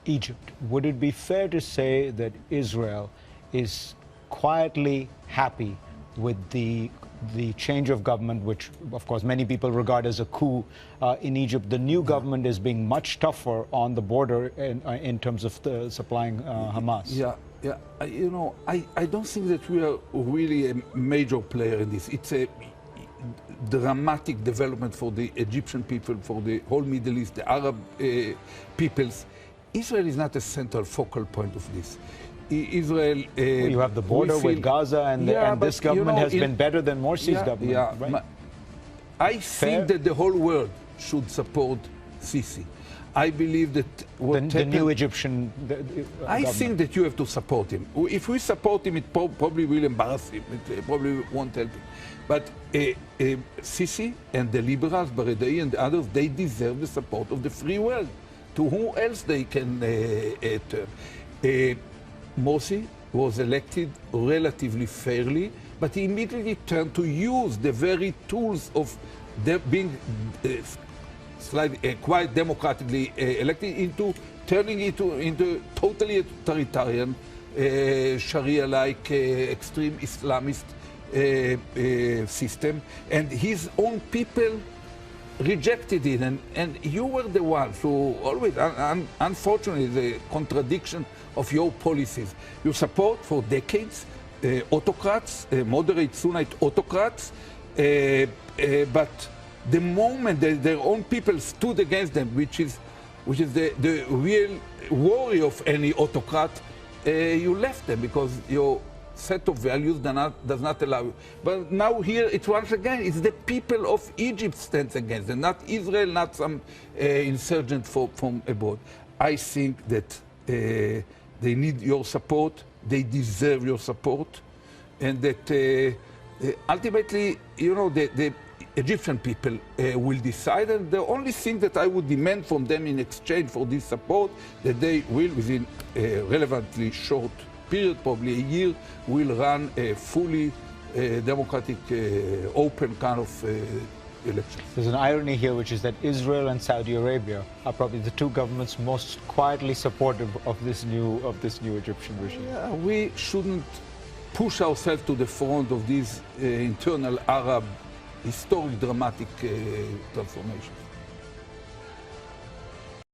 Egypt, would it be fair to say that Israel is quietly happy with the change of government, which of course many people regard as a coup in Egypt? The new government is being much tougher on the border in terms of supplying Hamas. Yeah, you know, I don't think that we are really a major player in this. It's a dramatic development for the Egyptian people, for the whole Middle East, the Arab peoples. Israel is not a central focal point of this. Israel... well, you have the border with Gaza, and this government has been better than Morsi's government, right? I think that the whole world should support Sisi. I believe that the new Egyptian I think that you have to support him. If we support him, it probably will embarrass him. It probably won't help him. But Sisi and the liberals, Baradaei and the others, they deserve the support of the free world. To who else they can turn? Morsi was elected relatively fairly, but he immediately turned to use the very tools of being quite democratically elected into turning it into totally authoritarian, Sharia-like, extreme Islamist system, and his own people rejected it, and you were the ones who always, unfortunately, the contradiction of your policies. You support for decades autocrats, moderate Sunnite autocrats, but the moment their own people stood against them, which is the real worry of any autocrat, you left them because your set of values does not allow you. But now here, it's once again, it's the people of Egypt stands against them, not Israel, not some insurgent from abroad. I think that they need your support, they deserve your support, and that ultimately, you know, the Egyptian people will decide, and the only thing that I would demand from them in exchange for this support, that they will, within a relevantly short period, probably a year, will run a fully democratic, open kind of election. There's an irony here, which is that Israel and Saudi Arabia are probably the two governments most quietly supportive of this new Egyptian regime. Yeah, we shouldn't push ourselves to the front of these internal Arab, historic, dramatic transformations.